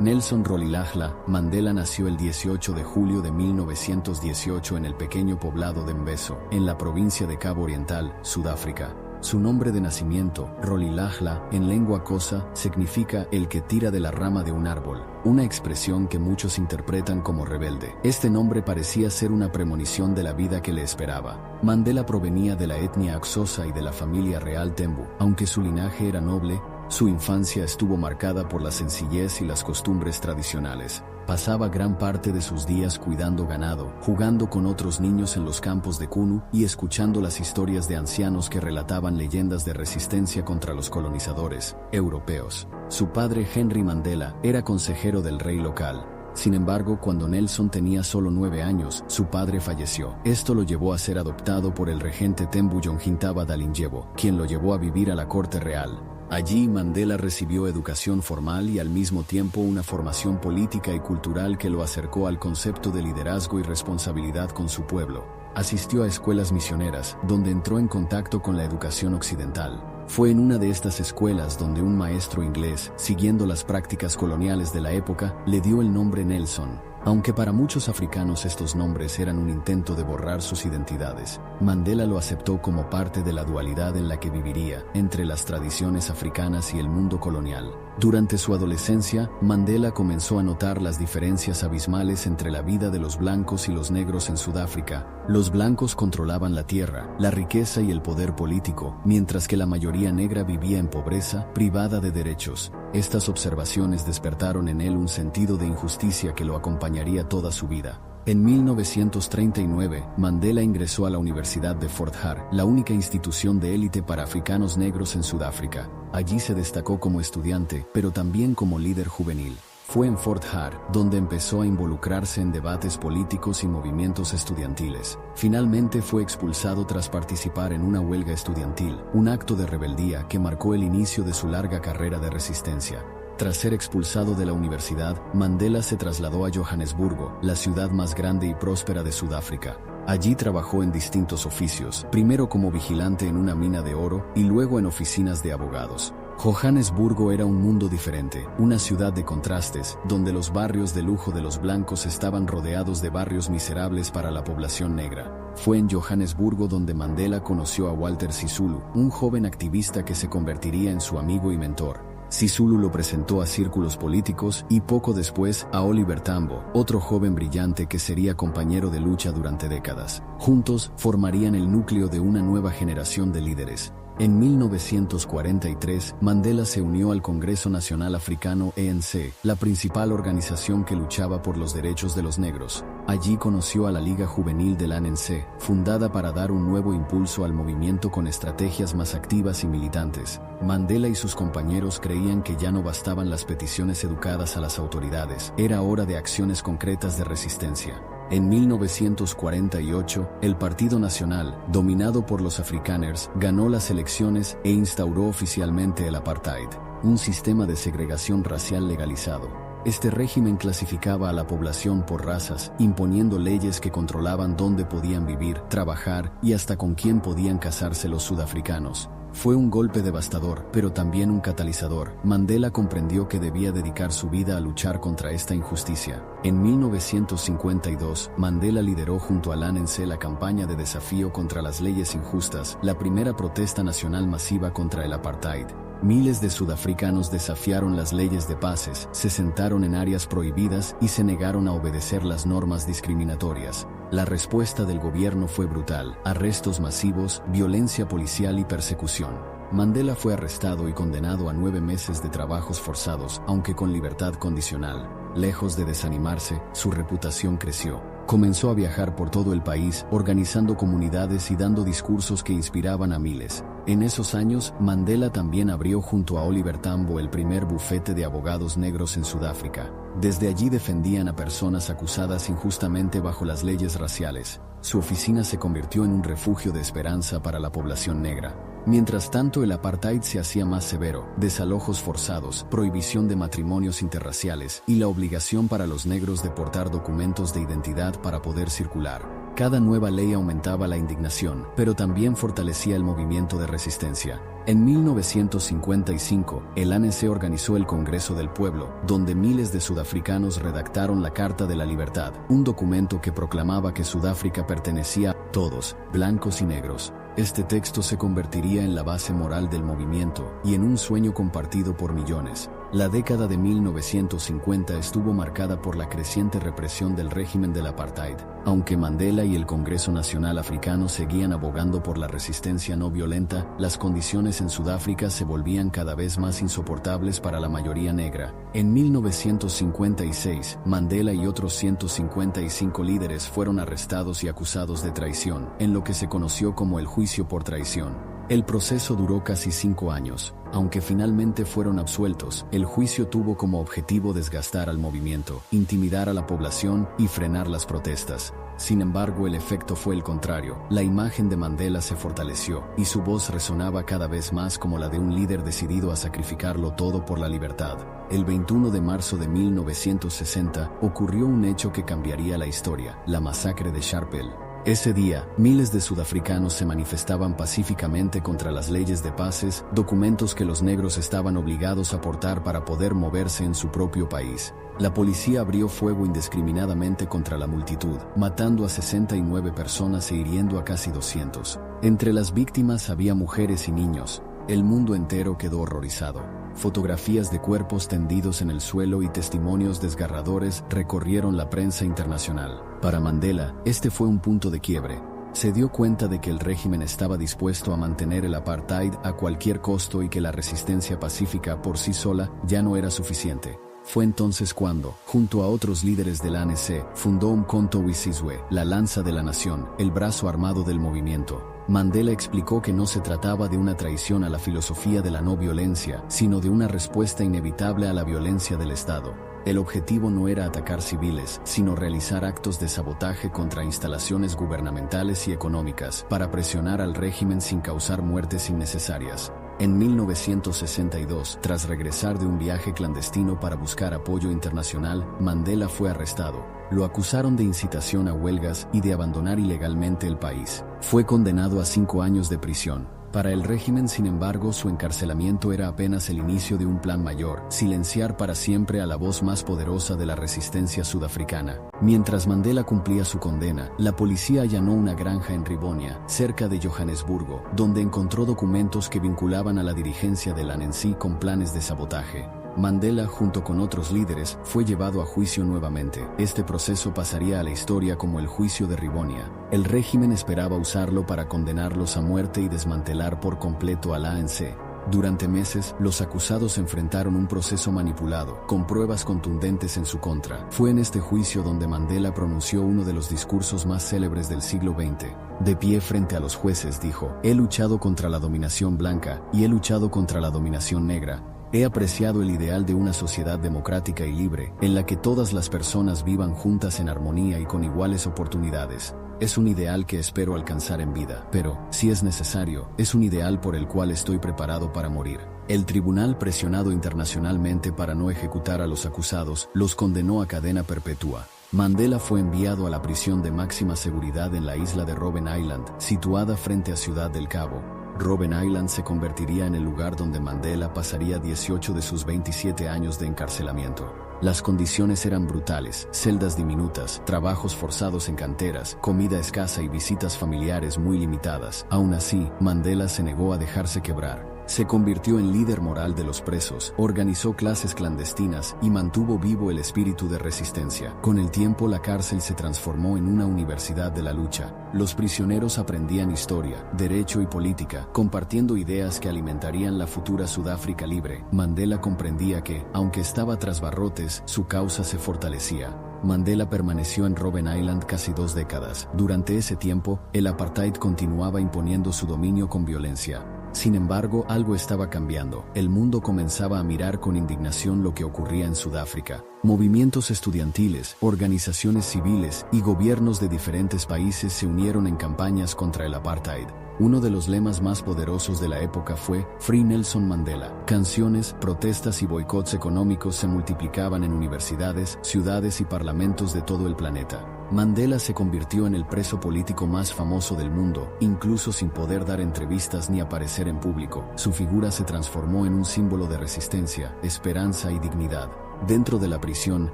Nelson Rolihlahla Mandela nació el 18 de julio de 1918 en el pequeño poblado de Mvezo, en la provincia de Cabo Oriental, Sudáfrica. Su nombre de nacimiento, Rolihlahla, en lengua xhosa, significa el que tira de la rama de un árbol, una expresión que muchos interpretan como rebelde. Este nombre parecía ser una premonición de la vida que le esperaba. Mandela provenía de la etnia xhosa y de la familia real Tembu. Aunque su linaje era noble, su infancia estuvo marcada por la sencillez y las costumbres tradicionales. Pasaba gran parte de sus días cuidando ganado, jugando con otros niños en los campos de Kunu y escuchando las historias de ancianos que relataban leyendas de resistencia contra los colonizadores europeos. Su padre, Henry Mandela, era consejero del rey local. Sin embargo, cuando Nelson tenía solo 9 años, su padre falleció. Esto lo llevó a ser adoptado por el regente Tembu Yonhintaba Dalindyebo, quien lo llevó a vivir a la corte real. Allí Mandela recibió educación formal y al mismo tiempo una formación política y cultural que lo acercó al concepto de liderazgo y responsabilidad con su pueblo. Asistió a escuelas misioneras, donde entró en contacto con la educación occidental. Fue en una de estas escuelas donde un maestro inglés, siguiendo las prácticas coloniales de la época, le dio el nombre Nelson. Aunque para muchos africanos estos nombres eran un intento de borrar sus identidades, Mandela lo aceptó como parte de la dualidad en la que viviría, entre las tradiciones africanas y el mundo colonial. Durante su adolescencia, Mandela comenzó a notar las diferencias abismales entre la vida de los blancos y los negros en Sudáfrica. Los blancos controlaban la tierra, la riqueza y el poder político, mientras que la mayoría negra vivía en pobreza, privada de derechos. Estas observaciones despertaron en él un sentido de injusticia que lo acompañaría toda su vida. En 1939, Mandela ingresó a la Universidad de Fort Hare, la única institución de élite para africanos negros en Sudáfrica. Allí se destacó como estudiante, pero también como líder juvenil. Fue en Fort Hare donde empezó a involucrarse en debates políticos y movimientos estudiantiles. Finalmente fue expulsado tras participar en una huelga estudiantil, un acto de rebeldía que marcó el inicio de su larga carrera de resistencia. Tras ser expulsado de la universidad, Mandela se trasladó a Johannesburgo, la ciudad más grande y próspera de Sudáfrica. Allí trabajó en distintos oficios, primero como vigilante en una mina de oro y luego en oficinas de abogados. Johannesburgo era un mundo diferente, una ciudad de contrastes, donde los barrios de lujo de los blancos estaban rodeados de barrios miserables para la población negra. Fue en Johannesburgo donde Mandela conoció a Walter Sisulu, un joven activista que se convertiría en su amigo y mentor. Sisulu lo presentó a círculos políticos y poco después a Oliver Tambo, otro joven brillante que sería compañero de lucha durante décadas. Juntos formarían el núcleo de una nueva generación de líderes. En 1943, Mandela se unió al Congreso Nacional Africano (ANC), la principal organización que luchaba por los derechos de los negros. Allí conoció a la Liga Juvenil del ANC, fundada para dar un nuevo impulso al movimiento con estrategias más activas y militantes. Mandela y sus compañeros creían que ya no bastaban las peticiones educadas a las autoridades, era hora de acciones concretas de resistencia. En 1948, el Partido Nacional, dominado por los Afrikaners, ganó las elecciones e instauró oficialmente el apartheid, un sistema de segregación racial legalizado. Este régimen clasificaba a la población por razas, imponiendo leyes que controlaban dónde podían vivir, trabajar y hasta con quién podían casarse los sudafricanos. Fue un golpe devastador, pero también un catalizador. Mandela comprendió que debía dedicar su vida a luchar contra esta injusticia. En 1952, Mandela lideró junto al ANC la campaña de desafío contra las leyes injustas, la primera protesta nacional masiva contra el apartheid. Miles de sudafricanos desafiaron las leyes de paces, se sentaron en áreas prohibidas y se negaron a obedecer las normas discriminatorias. La respuesta del gobierno fue brutal: arrestos masivos, violencia policial y persecución. Mandela fue arrestado y condenado a 9 meses de trabajos forzados, aunque con libertad condicional. Lejos de desanimarse, su reputación creció. Comenzó a viajar por todo el país, organizando comunidades y dando discursos que inspiraban a miles. En esos años, Mandela también abrió junto a Oliver Tambo el primer bufete de abogados negros en Sudáfrica. Desde allí defendían a personas acusadas injustamente bajo las leyes raciales. Su oficina se convirtió en un refugio de esperanza para la población negra. Mientras tanto, el apartheid se hacía más severo: desalojos forzados, prohibición de matrimonios interraciales y la obligación para los negros de portar documentos de identidad para poder circular. Cada nueva ley aumentaba la indignación, pero también fortalecía el movimiento de resistencia. En 1955, el ANC organizó el Congreso del Pueblo, donde miles de sudafricanos redactaron la Carta de la Libertad, un documento que proclamaba que Sudáfrica pertenecía a todos, blancos y negros. Este texto se convertiría en la base moral del movimiento y en un sueño compartido por millones. La década de 1950 estuvo marcada por la creciente represión del régimen del apartheid. Aunque Mandela y el Congreso Nacional Africano seguían abogando por la resistencia no violenta, las condiciones en Sudáfrica se volvían cada vez más insoportables para la mayoría negra. En 1956, Mandela y otros 155 líderes fueron arrestados y acusados de traición, en lo que se conoció como el juicio por traición. El proceso duró casi 5 años. Aunque finalmente fueron absueltos, el juicio tuvo como objetivo desgastar al movimiento, intimidar a la población y frenar las protestas. Sin embargo, el efecto fue el contrario. La imagen de Mandela se fortaleció y su voz resonaba cada vez más como la de un líder decidido a sacrificarlo todo por la libertad. El 21 de marzo de 1960 ocurrió un hecho que cambiaría la historia: la masacre de Sharpeville. Ese día, miles de sudafricanos se manifestaban pacíficamente contra las leyes de pases, documentos que los negros estaban obligados a portar para poder moverse en su propio país. La policía abrió fuego indiscriminadamente contra la multitud, matando a 69 personas e hiriendo a casi 200. Entre las víctimas había mujeres y niños. El mundo entero quedó horrorizado. Fotografías de cuerpos tendidos en el suelo y testimonios desgarradores recorrieron la prensa internacional. Para Mandela, este fue un punto de quiebre. Se dio cuenta de que el régimen estaba dispuesto a mantener el apartheid a cualquier costo y que la resistencia pacífica por sí sola ya no era suficiente. Fue entonces cuando, junto a otros líderes del ANC, fundó Umkhonto we Sizwe, la lanza de la nación, el brazo armado del movimiento. Mandela explicó que no se trataba de una traición a la filosofía de la no violencia, sino de una respuesta inevitable a la violencia del Estado. El objetivo no era atacar civiles, sino realizar actos de sabotaje contra instalaciones gubernamentales y económicas, para presionar al régimen sin causar muertes innecesarias. En 1962, tras regresar de un viaje clandestino para buscar apoyo internacional, Mandela fue arrestado. Lo acusaron de incitación a huelgas y de abandonar ilegalmente el país. Fue condenado a 5 años de prisión. Para el régimen, sin embargo, su encarcelamiento era apenas el inicio de un plan mayor: silenciar para siempre a la voz más poderosa de la resistencia sudafricana. Mientras Mandela cumplía su condena, la policía allanó una granja en Rivonia, cerca de Johannesburgo, donde encontró documentos que vinculaban a la dirigencia del ANC con planes de sabotaje. Mandela, junto con otros líderes, fue llevado a juicio nuevamente. Este proceso pasaría a la historia como el juicio de Rivonia. El régimen esperaba usarlo para condenarlos a muerte y desmantelar por completo al ANC. Durante meses, los acusados enfrentaron un proceso manipulado, con pruebas contundentes en su contra. Fue en este juicio donde Mandela pronunció uno de los discursos más célebres del siglo XX. De pie frente a los jueces dijo: "He luchado contra la dominación blanca y he luchado contra la dominación negra. He apreciado el ideal de una sociedad democrática y libre, en la que todas las personas vivan juntas en armonía y con iguales oportunidades. Es un ideal que espero alcanzar en vida, pero, si es necesario, es un ideal por el cual estoy preparado para morir". El tribunal, presionado internacionalmente para no ejecutar a los acusados, los condenó a cadena perpetua. Mandela fue enviado a la prisión de máxima seguridad en la isla de Robben Island, situada frente a Ciudad del Cabo. Robben Island se convertiría en el lugar donde Mandela pasaría 18 de sus 27 años de encarcelamiento. Las condiciones eran brutales: celdas diminutas, trabajos forzados en canteras, comida escasa y visitas familiares muy limitadas. Aún así, Mandela se negó a dejarse quebrar. Se convirtió en líder moral de los presos, organizó clases clandestinas y mantuvo vivo el espíritu de resistencia. Con el tiempo, la cárcel se transformó en una universidad de la lucha. Los prisioneros aprendían historia, derecho y política, compartiendo ideas que alimentarían la futura Sudáfrica libre. Mandela comprendía que, aunque estaba tras barrotes, su causa se fortalecía. Mandela permaneció en Robben Island casi 2 décadas. Durante ese tiempo, el apartheid continuaba imponiendo su dominio con violencia. Sin embargo, algo estaba cambiando. El mundo comenzaba a mirar con indignación lo que ocurría en Sudáfrica. Movimientos estudiantiles, organizaciones civiles y gobiernos de diferentes países se unieron en campañas contra el apartheid. Uno de los lemas más poderosos de la época fue Free Nelson Mandela. Canciones, protestas y boicots económicos se multiplicaban en universidades, ciudades y parlamentos de todo el planeta. Mandela se convirtió en el preso político más famoso del mundo, incluso sin poder dar entrevistas ni aparecer en público. Su figura se transformó en un símbolo de resistencia, esperanza y dignidad. Dentro de la prisión,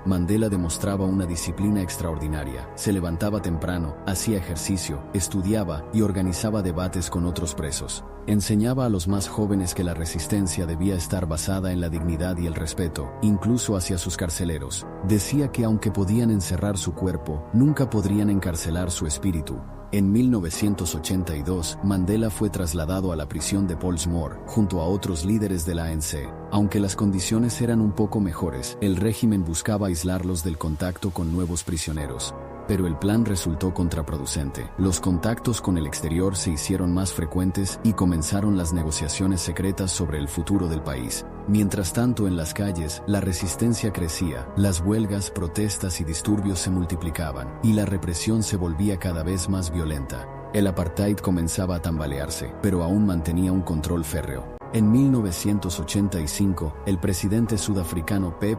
Mandela demostraba una disciplina extraordinaria. Se levantaba temprano, hacía ejercicio, estudiaba y organizaba debates con otros presos. Enseñaba a los más jóvenes que la resistencia debía estar basada en la dignidad y el respeto, incluso hacia sus carceleros. Decía que aunque podían encerrar su cuerpo, nunca podrían encarcelar su espíritu. En 1982, Mandela fue trasladado a la prisión de Pollsmoor, junto a otros líderes de la ANC. Aunque las condiciones eran un poco mejores, el régimen buscaba aislarlos del contacto con nuevos prisioneros. Pero el plan resultó contraproducente. Los contactos con el exterior se hicieron más frecuentes y comenzaron las negociaciones secretas sobre el futuro del país. Mientras tanto, en las calles, la resistencia crecía, las huelgas, protestas y disturbios se multiplicaban, y la represión se volvía cada vez más violenta. El apartheid comenzaba a tambalearse, pero aún mantenía un control férreo. En 1985, el presidente sudafricano P.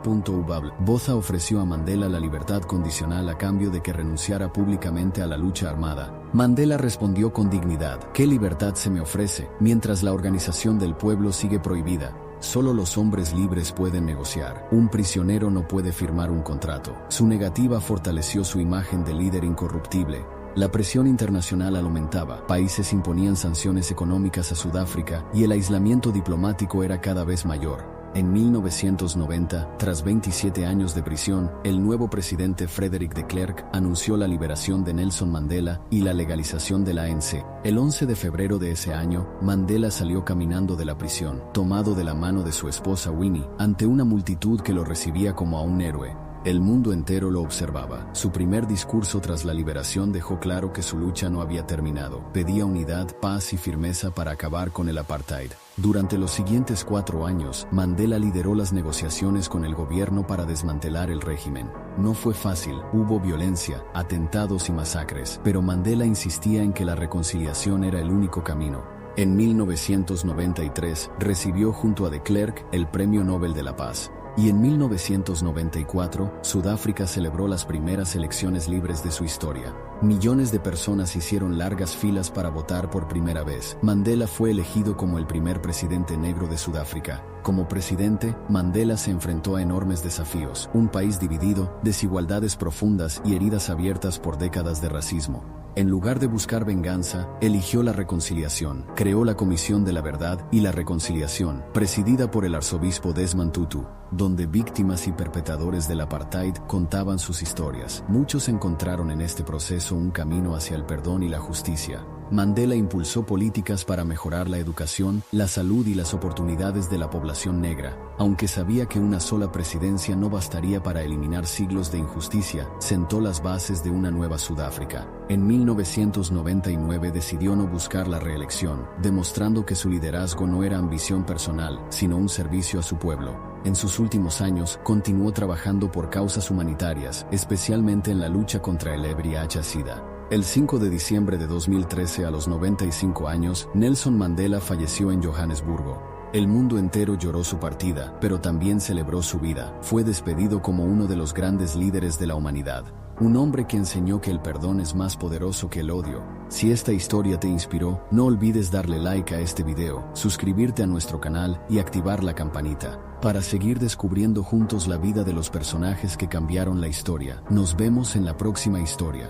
Botha ofreció a Mandela la libertad condicional a cambio de que renunciara públicamente a la lucha armada. Mandela respondió con dignidad: ¿qué libertad se me ofrece, mientras la organización del pueblo sigue prohibida? Solo los hombres libres pueden negociar. Un prisionero no puede firmar un contrato. Su negativa fortaleció su imagen de líder incorruptible. La presión internacional aumentaba, países imponían sanciones económicas a Sudáfrica y el aislamiento diplomático era cada vez mayor. En 1990, tras 27 años de prisión, el nuevo presidente Frederick de Klerk anunció la liberación de Nelson Mandela y la legalización de la ANC. El 11 de febrero de ese año, Mandela salió caminando de la prisión, tomado de la mano de su esposa Winnie, ante una multitud que lo recibía como a un héroe. El mundo entero lo observaba. Su primer discurso tras la liberación dejó claro que su lucha no había terminado. Pedía unidad, paz y firmeza para acabar con el apartheid. Durante los siguientes 4 años, Mandela lideró las negociaciones con el gobierno para desmantelar el régimen. No fue fácil, hubo violencia, atentados y masacres, pero Mandela insistía en que la reconciliación era el único camino. En 1993, recibió junto a de Klerk el Premio Nobel de la Paz. Y en 1994, Sudáfrica celebró las primeras elecciones libres de su historia. Millones de personas hicieron largas filas para votar por primera vez. Mandela fue elegido como el primer presidente negro de Sudáfrica. Como presidente, Mandela se enfrentó a enormes desafíos: un país dividido, desigualdades profundas y heridas abiertas por décadas de racismo. En lugar de buscar venganza, eligió la reconciliación. Creó la Comisión de la Verdad y la Reconciliación, presidida por el arzobispo Desmond Tutu, donde víctimas y perpetradores del apartheid contaban sus historias. Muchos encontraron en este proceso un camino hacia el perdón y la justicia. Mandela impulsó políticas para mejorar la educación, la salud y las oportunidades de la población negra. Aunque sabía que una sola presidencia no bastaría para eliminar siglos de injusticia, sentó las bases de una nueva Sudáfrica. En 1999 decidió no buscar la reelección, demostrando que su liderazgo no era ambición personal, sino un servicio a su pueblo. En sus últimos años, continuó trabajando por causas humanitarias, especialmente en la lucha contra el VIH-Sida. El 5 de diciembre de 2013, a los 95 años, Nelson Mandela falleció en Johannesburgo. El mundo entero lloró su partida, pero también celebró su vida. Fue despedido como uno de los grandes líderes de la humanidad. Un hombre que enseñó que el perdón es más poderoso que el odio. Si esta historia te inspiró, no olvides darle like a este video, suscribirte a nuestro canal y activar la campanita para seguir descubriendo juntos la vida de los personajes que cambiaron la historia. Nos vemos en la próxima historia.